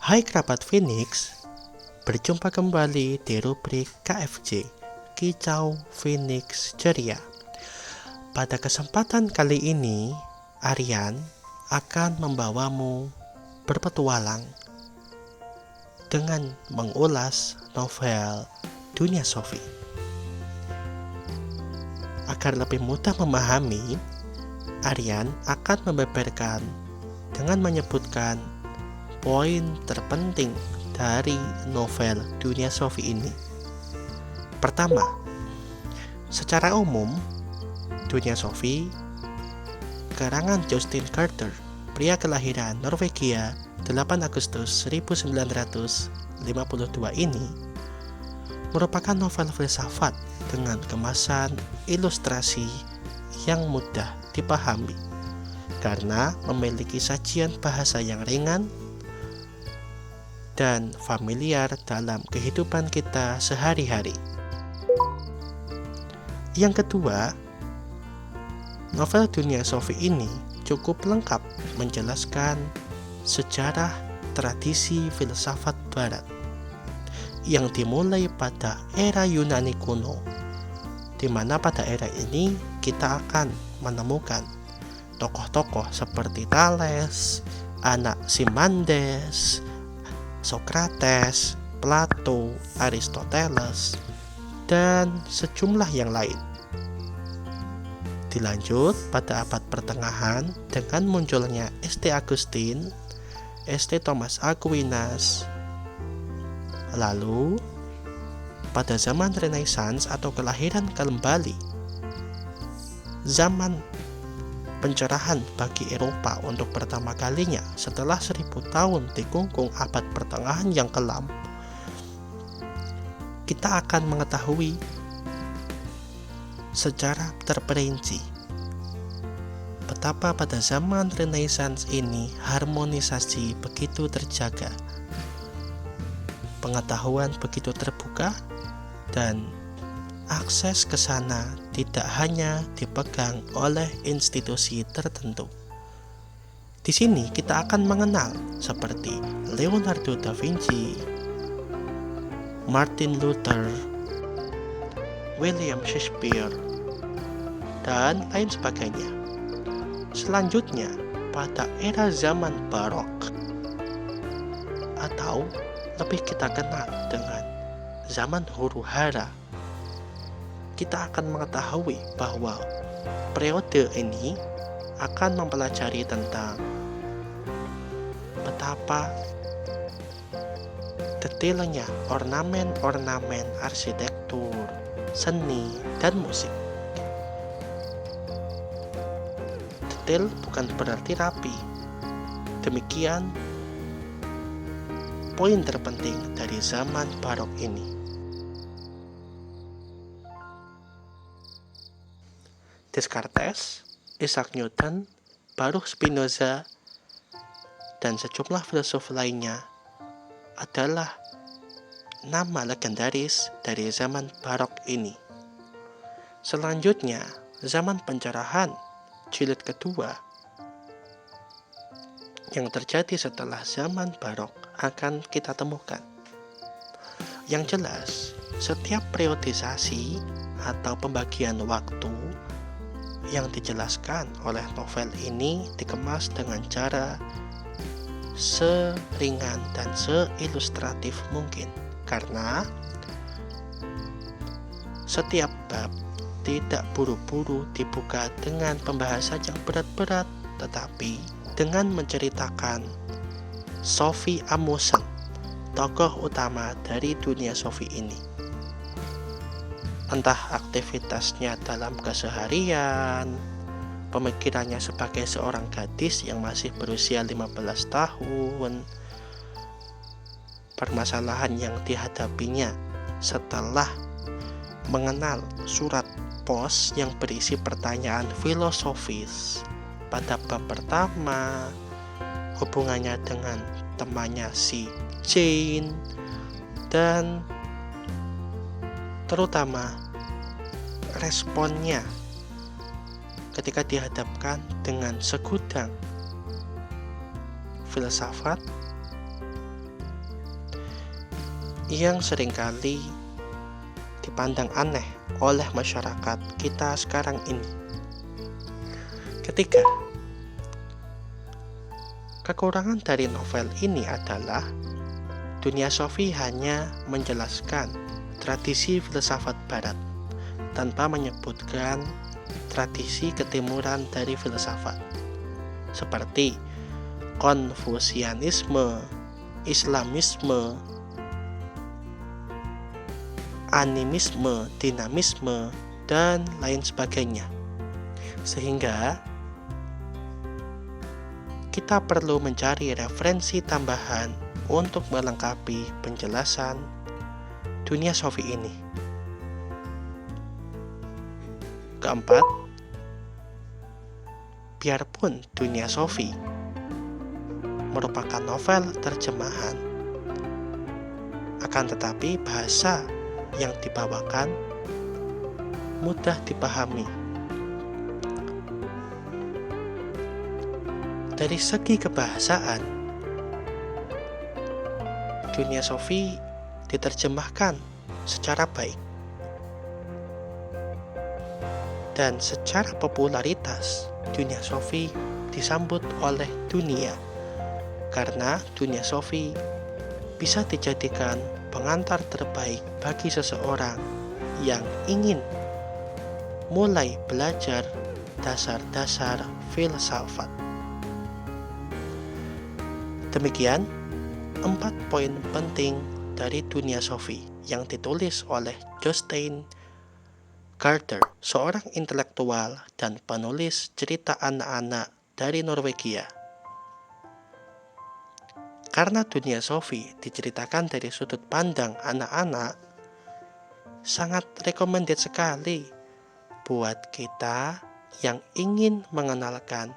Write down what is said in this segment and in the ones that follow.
Hai kerabat Phoenix, berjumpa kembali di rubrik KFC, Kicau Phoenix Ceria. Pada kesempatan kali ini, Aryan akan membawamu berpetualang dengan mengulas novel Dunia Sophie. Agar lebih mudah memahami, Aryan akan membeberkan dengan menyebutkan poin terpenting dari novel Dunia Sophie ini. Pertama, secara umum, Dunia Sophie, karangan Justin Carter, pria kelahiran Norwegia 8 Agustus 1952 ini, merupakan novel filsafat dengan kemasan ilustrasi yang mudah dipahami karena memiliki sajian bahasa yang ringan dan familiar dalam kehidupan kita sehari-hari. Yang kedua, novel Dunia Sophie ini cukup lengkap menjelaskan sejarah tradisi filsafat barat yang dimulai pada era Yunani kuno, di mana pada era ini kita akan menemukan tokoh-tokoh seperti Thales, Anaximenes, Socrates, Plato, Aristoteles, dan sejumlah yang lain. Dilanjut pada abad pertengahan dengan munculnya St. Augustine, St. Thomas Aquinas. Lalu pada zaman Renaissance atau kelahiran kembali, zaman pencerahan bagi Eropa untuk pertama kalinya setelah 1000 tahun dikungkung abad pertengahan yang kelam, kita akan mengetahui secara terperinci betapa pada zaman Renaissance ini harmonisasi begitu terjaga, pengetahuan begitu terbuka, dan akses ke sana tidak hanya dipegang oleh institusi tertentu. Di sini kita akan mengenal seperti Leonardo da Vinci, Martin Luther, William Shakespeare, dan lain sebagainya. Selanjutnya, pada era zaman Barok, atau lebih kita kenal dengan zaman huru-hara, kita akan mengetahui bahwa periode ini akan mempelajari tentang betapa detailnya ornamen-ornamen arsitektur, seni, dan musik. Detail bukan berarti rapi. Demikian poin terpenting dari zaman Barok ini. Descartes, Isaac Newton, Baruch Spinoza, dan sejumlah filsuf lainnya adalah nama legendaris dari zaman Barok ini. Selanjutnya, zaman pencerahan jilid kedua yang terjadi setelah zaman Barok akan kita temukan. Yang jelas, setiap periodisasi atau pembagian waktu yang dijelaskan oleh novel ini dikemas dengan cara seringan dan seilustratif mungkin, karena setiap bab tidak buru-buru dibuka dengan pembahasan yang berat-berat, tetapi dengan menceritakan Sophie Amusen, tokoh utama dari Dunia Sophie ini. Entah aktivitasnya dalam keseharian, pemikirannya sebagai seorang gadis yang masih berusia 15 tahun, permasalahan yang dihadapinya setelah mengenal surat pos yang berisi pertanyaan filosofis pada bab pertama, hubungannya dengan temannya si Jane, dan terutama responnya ketika dihadapkan dengan segudang filsafat yang seringkali dipandang aneh oleh masyarakat kita sekarang ini. Ketiga, kekurangan dari novel ini adalah Dunia Sophie hanya menjelaskan tradisi filsafat barat tanpa menyebutkan tradisi ketimuran dari filsafat seperti Konfusianisme, Islamisme, animisme, dinamisme, dan lain sebagainya. Sehingga kita perlu mencari referensi tambahan untuk melengkapi penjelasan Dunia Sophie ini. Keempat, biarpun Dunia Sophie merupakan novel terjemahan, akan tetapi bahasa yang dibawakan mudah dipahami. Dari segi kebahasaan, Dunia Sophie diterjemahkan secara baik. Dan secara popularitas, Dunia Sophie disambut oleh dunia karena Dunia Sophie bisa dijadikan pengantar terbaik bagi seseorang yang ingin mulai belajar dasar-dasar filsafat. Demikian 4 poin penting dari Dunia Sophie yang ditulis oleh Jostein Gaarder, seorang intelektual dan penulis cerita anak-anak dari Norwegia. Karena Dunia Sophie diceritakan dari sudut pandang anak-anak, sangat recommended sekali buat kita yang ingin mengenalkan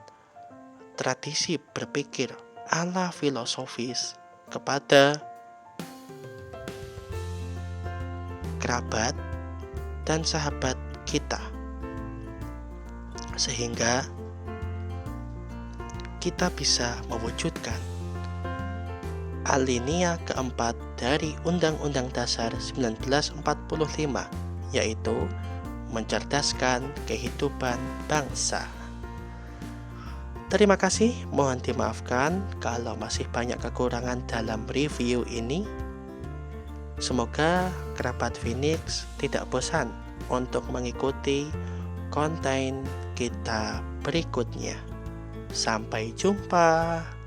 tradisi berpikir ala filosofis kepada kerabat dan sahabat kita, sehingga kita bisa mewujudkan alinea keempat dari Undang-Undang Dasar 1945, yaitu mencerdaskan kehidupan bangsa. Terima kasih, mohon dimaafkan kalau masih banyak kekurangan dalam review ini. Semoga kerabat Phoenix tidak bosan untuk mengikuti konten kita berikutnya. Sampai jumpa.